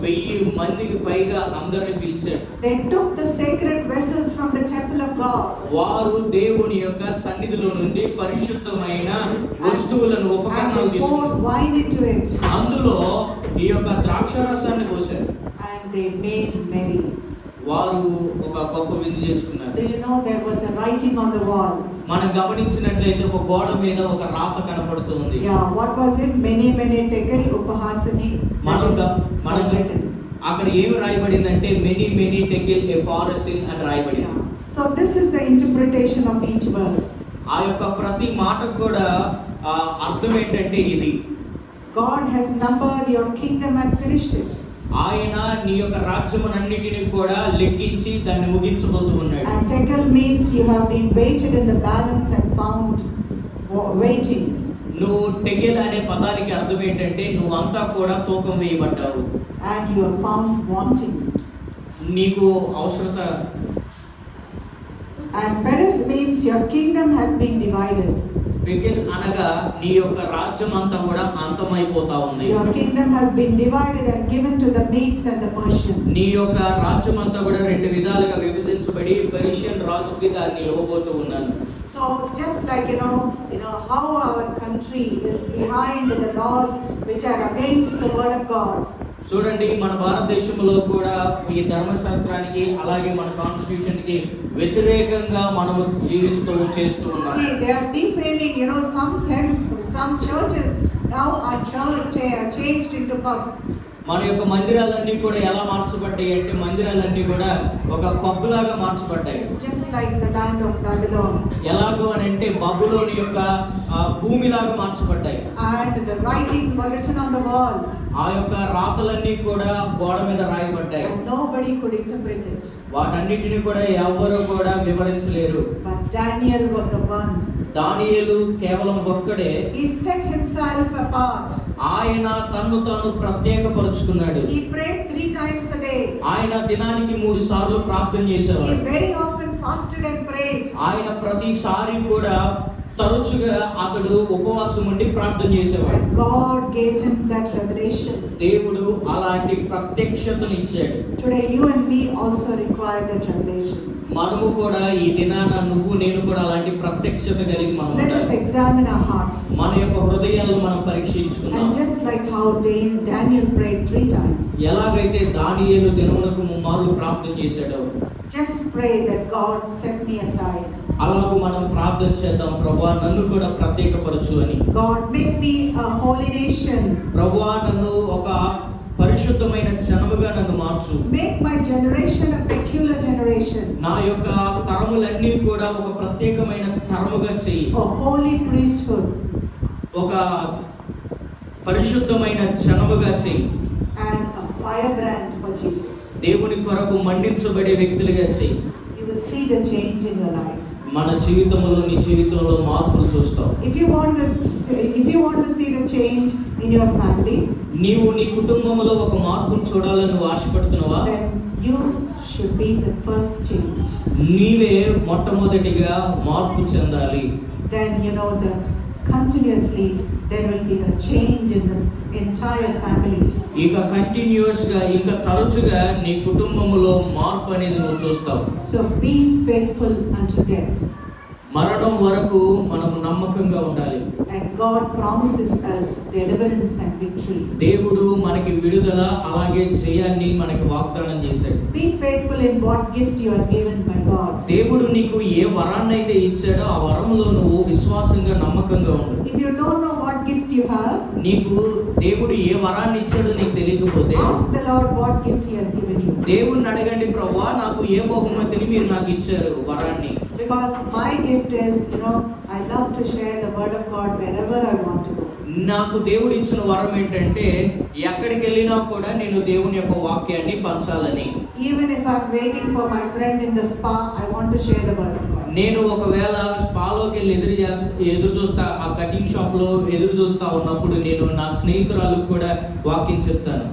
1000 మందికి పైగా అందరిని పిలిచాడు. They took the sacred vessels from the temple of God. వారు దేవుని యొక్క సన్నిధిలో నుండి పరిశుద్ధమైన వస్తువులను And ఉపకరణాలు they poured తీసుకున్నారు. wine into it. అందులో ఈ యొక్క ద్రాక్షారసాన్ని పోశారు. And they made merry. వారు ఒక గొప్ప విందు చేసుకున్నారు. Do you know there was a writing on the wall? మనం గమనించినట్లయితే ఒక గోడ మీద ఒక రాత కనపడుతుంది. Yeah, what was it? Many tekel upahasani. అక్కడ ఏమి రాయబడిందంటే మెనీ టెకిల్ ఏ ఫారెస్టింగ్ అని రాయబడింది. So this is the interpretation of each word. ఆ యొక్క ప్రతి మాటకు కూడా అర్థం ఏంటంటే ఇది, God has numbered your kingdom and finished it. ఆయన నీ యొక్క రాజ్యమునన్నిటిని కూడా లెక్కించి దాన్ని ముగించబోతూ ఉన్నాడు. And tekel means you have been weighted in the balance and found waiting. నువ్వు టెకెల్ అనే పదానికి అర్థం ఏంటంటే నువ్వు అంతా కూడా తూకం వేయబడ్డావు. And you are found wanting. నీకు అవసరత. And Phares means your kingdom has been divided. టెకెల్ అనగా నీ యొక్క రాజ్యం అంతా కూడా అంతమైపోతా ఉంది. Your kingdom has been divided and given to the Medes and the Persians. నీ యొక్క రాజ్యం అంతా కూడా 2 విధాలుగా విభజించబడి పర్షియన్ రాజుకి దాన్ని ఇవ్వబోతూ ఉన్నాను. So just like you know how our country is behind the laws which are against the word of God. చూడండి, మన భారతదేశంలో కూడా ఈ ధర్మశాస్త్రానికి అలాగే మన కాన్స్టిట్యూషన్ కి వ్యతిరేకంగా మనం చేస్తూ ఉన్నాం. See, they are defaming, some churches now are changed into pubs. మన యొక్క మందిరాలన్నీ కూడా ఎలా మార్చబడ్డాయి అంటే మందిరాలన్నీ కూడా ఒక పబ్ లాగా మార్చబడ్డాయి. Just like the land of Babylon. ఎలాగో అని అంటే బబులోని యొక్క భూమి లాగా మార్చబడ్డాయి. And the writings were written on the wall. ఆ యొక్క రాతలన్నీ కూడా గోడ మీద రాయబడ్డాయి. and nobody could interpret it. వాటన్నిటిని కూడా ఎవ్వరూ కూడా వివరించలేరు. But Daniel was the one. దానియేలు కేవలం ఒక్కడే. He set himself apart. ఆయన తన్ను తాను ప్రత్యేకపరుచుకున్నాడు. He prayed 3 times a day. ఆయన దినానికి 3 సార్లు ప్రార్థన He చేసేవాడు. very often fasted and prayed. ఆయన ప్రతిసారి కూడా తరచుగా అతడు ఉపవాసం ఉండి ప్రార్థన చేసేవాడు. And God gave him that revelation. దేవుడు అలాంటి ప్రత్యక్షతను ఇచ్చాడు. Today you and me also require that revelation. మనము కూడా ఈ దినాన నువ్వు నేను కూడా అలాంటి ప్రత్యక్షత కలిగి మనం Let us ఉండాలి. examine our hearts. మన యొక్క హృదయాలను మనం పరీక్షించుకుందాం. And just like how Daniel prayed 3 times, ఎలాగైతే దానియేలు దినమునకు 3 మార్లు ప్రార్థన చేశాడో, just pray that God set me aside. అలాగూ మనం ప్రార్థన చేద్దాం. ప్రభువా నన్ను కూడా ప్రత్యేకపరచు అని. God make me a holy nation. ప్రభువా నన్ను ఒక పరిశుద్ధమైన జనముగా నన్ను మార్చు. Make my generation a peculiar generation. నా యొక్క తరములన్నీ కూడా ఒక ప్రత్యేకమైన తరముగా చెయ్యి. A holy priesthood. ఒక పరిశుద్ధమైన జనముగా చెయ్యి. And a firebrand for Jesus. దేవుని కొరకు మండించబడే వ్యక్తులుగా చెయ్యి. You will see the change in your life. మన జీవితంలో నీ జీవితంలో మార్పులు చూస్తావు. If you want to see the change in your family, నీవు నీ కుటుంబంలో ఒక మార్పును చూడాలని నువ్వు ఆశపడుతున్నావా? then you should be the first change. నీవే మొట్టమొదటిగా మార్పు చెందాలి. Then you know that continuously there will be a change in the entire family. ఇక కంటిన్యూస్ గా ఇంకా తరచుగా నీ కుటుంబంలో మార్పు అనేది నువ్వు చూస్తావు. So be faithful unto death. మరణం వరకు మనం నమ్మకంగా ఉండాలి. And God promises us deliverance and victory. దేవుడు మనకి విడుదల అలాగే జయాన్ని మనకి వాగ్దానం చేశాడు. Be faithful in what gift you are given by God. దేవుడు నీకు ఏ వరాన్ని అయితే ఇచ్చాడో ఆ వరంలో నువ్వు విశ్వాసంగా నమ్మకంగా ఉండు. If you don't know what gift you have, నీకు దేవుడు ఏ వరాన్ని ఇచ్చాడో నీకు తెలియకపోతే ask the Lord what gift He has given you. దేవుణ్ణి అడగండి, ప్రభువా నాకు ఏ బహుమతిని మీరు నాకు ఇచ్చారు వరాన్ని. Because my gift is, I love to share the word of God wherever I want to go. నాకు దేవుడు ఇచ్చిన వరం ఏంటంటే ఎక్కడికి వెళ్ళినా కూడా నేను దేవుని యొక్క వాక్యాన్ని పంచాలని. Even if I'm waiting for my friend in the spa, I want to share the word of God. నేను ఒకవేళ స్పాలోకి వెళ్ళి ఎదురు చూస్తా, ఆ కటింగ్ షాప్ లో ఎదురు చూస్తా ఉన్నప్పుడు నేను నా స్నేహితురాలకు కూడా వాక్యం చెప్తాను.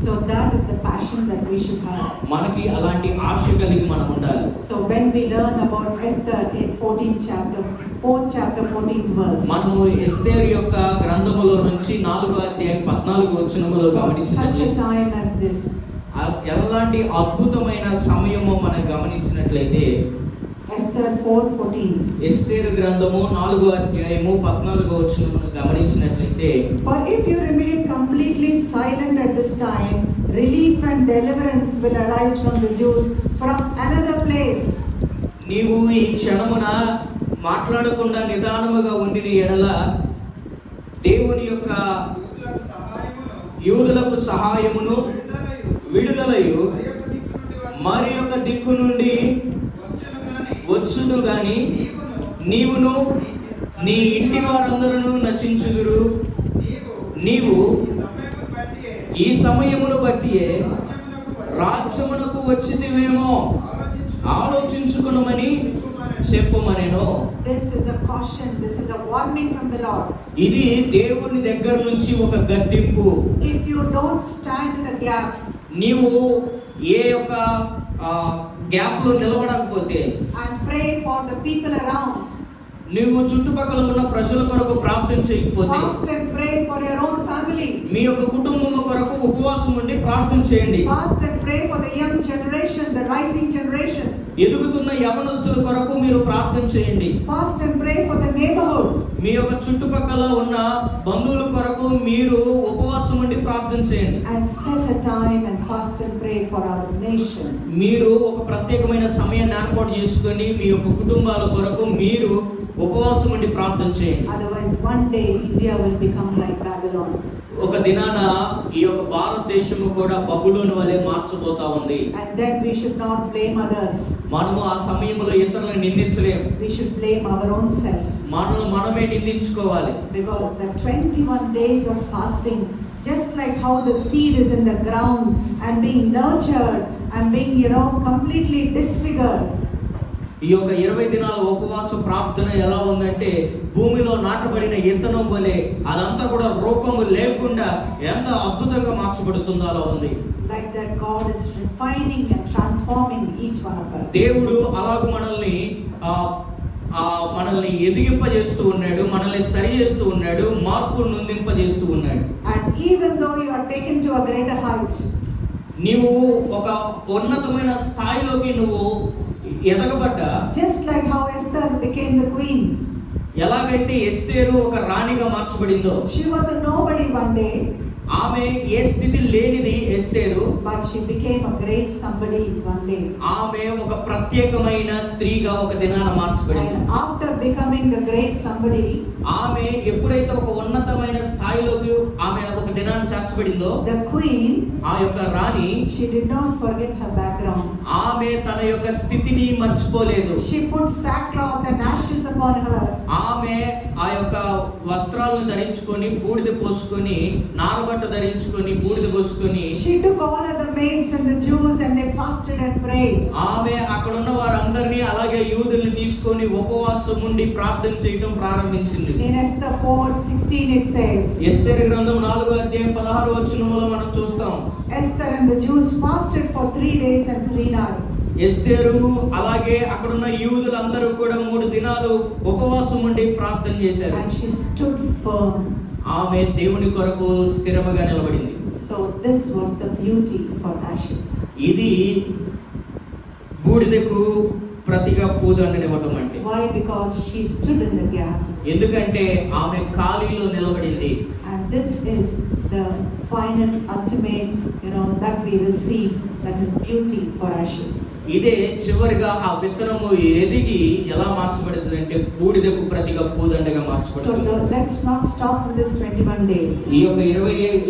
So that is the passion that we should have. మనకి అలాంటి ఆశ కలిగి మనం ఉండాలి. So when we learn about Esther in 4th chapter 14th verse, మనము ఎస్తేరు యొక్క గ్రంథములో నుంచి 4వ అధ్యాయం 14వ వచనములో for such గమనించినట్లయితే a time as this, ఎలాంటి అద్భుతమైన సమయమో మనం గమనించినట్లయితే Esther 4:14. ఎస్తేరు గ్రంథము 4వ అధ్యాయము 14వ వచనమును గమనించినట్లయితే, For if you remain completely silent at this time, relief and deliverance will arise from the Jews from another place. నీవు ఈ క్షణమున మాట్లాడకుండా నిదానముగా ఉండిన ఎడల దేవుని యొక్క యూదులకు సహాయమును విడుదలయు మరి యొక్క దిక్కు నుండి వచ్చును గాని నీవును నీ ఇంటి వారందరూ నశించుదురు. నీవు ఈ సమయమును బట్టియే రాజ్యమునకు వచ్చితివేమో ఆలోచించుకునమని చెప్పుమనెను. This is a caution, this is a warning from the Lord. ఇది దేవుని దగ్గర నుంచి ఒక గద్దింపు. If you don't stand in the gap, నీవు ఏ యొక్క గ్యాప్ లో నిలబడకపోతే and pray for the people around, నువ్వు చుట్టుపక్కల ఉన్న ప్రజల కొరకు ప్రార్థన చేయకపోతే, fast and pray for your own family, మీ యొక్క కుటుంబం కొరకు ఉపవాసం ఉండి ప్రార్థన చేయండి. fast and pray for the young generation, the rising generations, ఎదుగుతున్న యవనస్తుల కొరకు మీరు ప్రార్థన చేయండి. fast and pray for the neighborhood, మీ యొక్క చుట్టుపక్కల ఉన్న బంధువుల కొరకు మీరు ఉపవాసం ఉండి ప్రార్థన చేయండి. and set a time and fast and pray for our nation. మీరు ఒక ప్రత్యేకమైన సమయాన్ని ఏర్పాటు చేసుకొని మీ యొక్క కుటుంబాల కొరకు మీరు ఉపవాసం ఉండి ప్రార్థన చేయండి. Otherwise one day India will become like Babylon. ఒక దినాన ఈ యొక్క భారతదేశము కూడా బబులోను వలె మార్చబోతా ఉంది. And then we should not blame others. మనము ఆ సమయంలో ఇతరులను నిందించలేము. We should blame our own self. మనల్ని మనమే నిందించుకోవాలి. Because the 21 days of fasting Just like how the seed is in the ground and being nurtured and being, completely disfigured. ఈ యొక్క 20 దినాల ఉపవాస ప్రార్థన ఎలా ఉందంటే భూమిలో నాటబడిన విత్తనం వలె అదంతా కూడా రూపము లేకుండా ఎంత అద్భుతంగా మార్చబడుతుందో అలా ఉంది. Like that, God is refining and transforming each one of us. దేవుడు అలాగ మనల్ని ఎదిగింపజేస్తూ ఉన్నాడు, మనల్ని సరి చేస్తూ ఉన్నాడు, మార్పు నొందింపజేస్తూ ఉన్నాడు. And even though you are taken to a greater height, నీవు ఒక ఉన్నతమైన స్థాయిలోకి నువ్వు ఎదగబడ్డా, just like how Esther became the queen. ఎలాగైతే ఎస్తేరు ఒక రాణిగా మార్చబడిందో, She was a nobody one day, ఆమె ఏ స్థితి లేనిది ఎస్తేరు, but she became a great somebody one day. ఆమె ఒక ప్రత్యేకమైన స్త్రీగా ఒక దినాన మార్చబడింది. And after becoming a great somebody, ఆమె ఎప్పుడైతే ఒక ఉన్నతమైన స్థాయిలోకి ఆమె ఒక దినాన్ని చేర్చబడిందో, the queen, ఆ యొక్క రాణి, she did not forget her background. ఆమె తన యొక్క స్థితిని మర్చిపోలేదు. She put sackcloth and ashes upon her. ఆమె ఆ యొక్క వస్త్రాలను ధరించుకొని బూడిద పోసుకొని, నారబట్ట ధరించుకొని బూడిద పోసుకొని, She took all of the maids and the Jews and they fasted and prayed. ఆమె అక్కడ ఉన్న వారందరినీ అలాగే యూదుల్ని తీసుకొని ఉపవాసం ఉండి ప్రార్థన చేయడం ప్రారంభించింది. In Esther 4:16 it says, ఎస్తేరు గ్రంథం 4వ అధ్యాయం 16వ వచనంలో మనం చూస్తాం. Esther and the Jews fasted for 3 days and 3 nights. ఎస్తేరు అలాగే అక్కడున్న యూదులందరూ కూడా 3 దినాలు ఉపవాసం ఉండి ప్రార్థన చేశారు. And she stood firm. ఆమె దేవుని కొరకు స్థిరముగా నిలబడింది. So this was the beauty for ashes. ఇది బూడిదకు ప్రతిగా పూదండనివ్వటం అంటే. Why? Because she stood in the gap. ఎందుకంటే ఆమె ఖాళీలో నిలబడింది. And this is the final ultimate, that we receive, that is beauty for ashes. ఇదే చివరిగా ఆ విత్తనము ఎదిగి ఎలా మార్చబడుతుంది అంటే బూడిదకు ప్రతిగా పూదండగా మార్చబడుతుంది. So let's not stop with this 21 days. ఈ యొక్క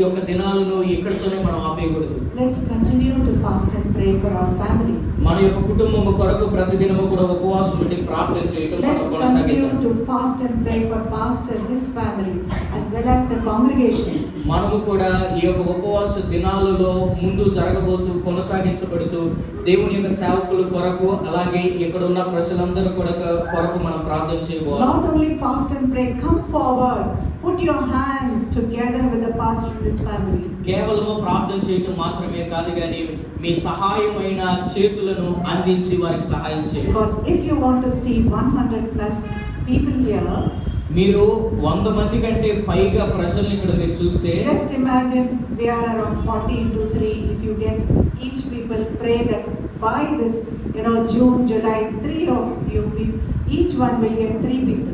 20 దినాలను ఇక్కడితోనే మనం ఆపేయకూడదు. Let's continue to fast and pray for our families. మన యొక్క కుటుంబం కొరకు ప్రతిదినము కూడా ఉపవాసం ఉండి ప్రార్థన చేయడం మనం Let's కొనసాగిద్దాం. continue to fast and pray for pastor, his family, as well as the congregation. మనము కూడా ఈ యొక్క ఉపవాస దినాలలో ముందు జరగబోతూ కొనసాగించబడుతూ దేవుని యొక్క సేవకుల కొరకు అలాగే ఇక్కడ ఉన్న ప్రజలందరూ కొరకు మనం ప్రార్థన చేయబోవాలి. Not only fast and pray, come forward, put your hand together with the pastor and his family. కేవలం ప్రార్థన చేయడం మాత్రమే కాదు కానీ మీ సహాయమైన చేతులను అందించి వారికి సహాయం చేయండి. Because if you want to see 100 plus people here, మీరు 100 మంది కంటే పైగా ప్రజల్ని ఇక్కడ మీరు చూస్తే, just imagine we are around 40 into 3. If you get each people, pray that by this, June, July, 3 of you, each one will get 3 people.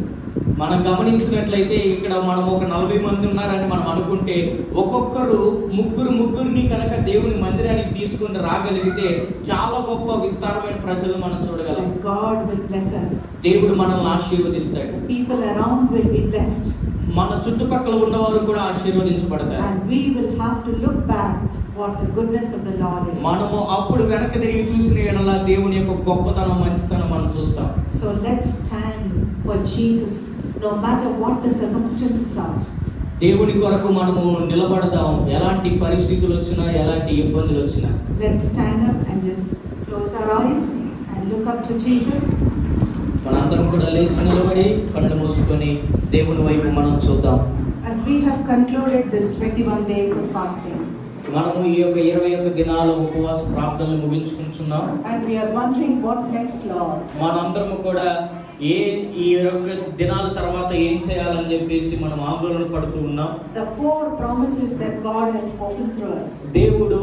మనం గమనించినట్లయితే ఇక్కడ మనం ఒక 40 మంది ఉన్నారని మనం అనుకుంటే ఒక్కొక్కరు ముగ్గురిని కనుక దేవుని మందిరానికి తీసుకుని రాగలిగితే చాలా గొప్ప విస్తారమైన ప్రజలు మనం చూడగలం. God will bless us. దేవుడు మనల్ని ఆశీర్వదిస్తాడు. People around will be blessed. మన చుట్టుపక్కల ఉన్నవారు కూడా ఆశీర్వదించబడతారు. And we will have to look back what the goodness of the Lord is. మనము అప్పుడు వెనక్కి తిరిగి చూసిన ఎడల దేవుని యొక్క గొప్పతనం మంచితనం మనం చూస్తాం. So let's stand for Jesus no matter what the circumstances are. దేవుని కొరకు మనము నిలబడదాం. ఎలాంటి పరిస్థితులు వచ్చినా ఎలాంటి ఇబ్బందులు వచ్చినా. Let's stand up and just close our eyes and look up to Jesus. మనందరం కూడా లేచి నిలబడి కళ్ళు మూసుకొని దేవుని వైపు మనం చూద్దాం. As we have concluded this 21 days of fasting, మనము ఈ యొక్క 21 దినాల ఉపవాస ప్రార్థనలు ముగించుకుంటున్నాం. and we are wondering what next, Lord. మనందరము కూడా ఈ యొక్క దినాల తర్వాత ఏం చేయాలని చెప్పేసి మనం ఆందోళన పడుతూ ఉన్నాం. The 4 promises that God has spoken through us. దేవుడు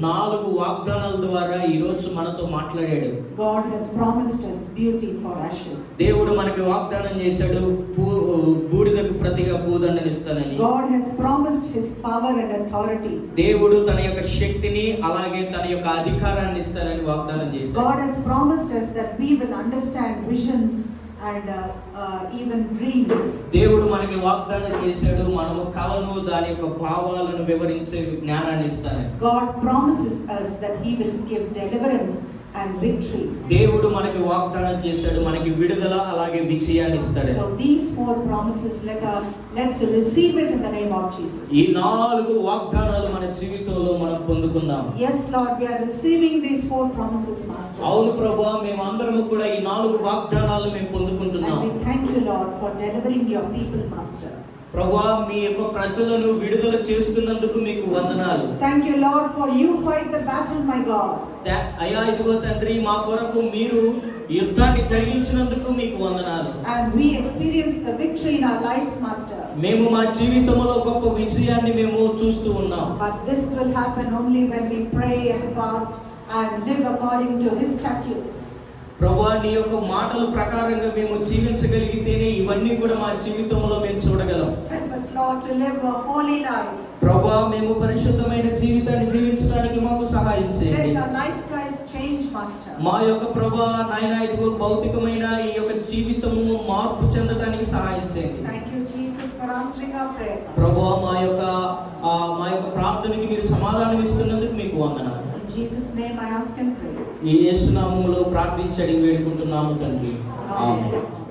4 వాగ్దానాల ద్వారా ఈ రోజు మనతో మాట్లాడాడు. God has promised us beauty for ashes. దేవుడు మనకి వాగ్దానం చేశాడు బూడిదకు ప్రతిగా పూదండనిస్తానని. God has promised his power and authority. దేవుడు తన యొక్క శక్తిని అలాగే తన యొక్క అధికారాన్ని ఇస్తానని వాగ్దానం చేశాడు. God has promised us that we will understand visions and even dreams. దేవుడు మనకి వాగ్దానం చేశాడు మనము కలను దాని యొక్క భావాలను వివరించే జ్ఞానాన్ని ఇస్తానని. God promises us that he will give deliverance and victory. దేవుడు మనకి వాగ్దానం చేశాడు, మనకి విడుదల అలాగే విజయాన్ని ఇస్తాడు. So these 4 promises, let's receive it in the name of Jesus. ఈ 4 వాగ్దానాలు మన జీవితంలో మనం పొందుకుందాం. Yes Lord, we are receiving these 4 promises, Master. అవును ప్రభువా, మేము అందరము కూడా ఈ 4 వాగ్దానాలు మేము పొందుకుంటున్నాం. And we thank you Lord for delivering your people, Master. ప్రభువా, మీ యొక్క ప్రజలను విడుదల చేస్తున్నందుకు మీకు వందనాలు. Thank you Lord for you fight the battle, my God. అయ్యా ఇదిగో తండ్రి, మా కొరకు మీరు యుద్ధాన్ని జరిగించినందుకు మీకు వందనాలు. And we experience the victory in our lives, Master. మేము మా జీవితంలో గొప్ప విజయాన్ని మేము చూస్తూ ఉన్నాం. But this will happen only when we pray and fast and live according to his statutes. ప్రభువా, నీ యొక్క మాటల ప్రకారంగా మేము జీవించగలిగితేనే ఇవన్నీ కూడా మా జీవితంలో మేము చూడగలం. Help us Lord to live a holy life. ప్రభువా, మేము పరిశుద్ధమైన జీవితాన్ని జీవించడానికి మాకు సహాయం చేయండి. Let our lifestyles change, Master. మా యొక్క ప్రభువా నాయనా, ఇదిగో భౌతికమైన ఈ యొక్క జీవితము మార్పు చెందడానికి సహాయం చేయండి. Thank you Jesus for answering our prayer. ప్రభువా, మా యొక్క ప్రార్థనకి మీరు సమాధానం ఇస్తున్నందుకు మీకు వందనాలు. In Jesus name I ask and pray. ఈ యేసు నామములో ప్రార్థించి అడిగి వేడుకుంటున్నాము తండ్రి. ఆమేన్. Amen.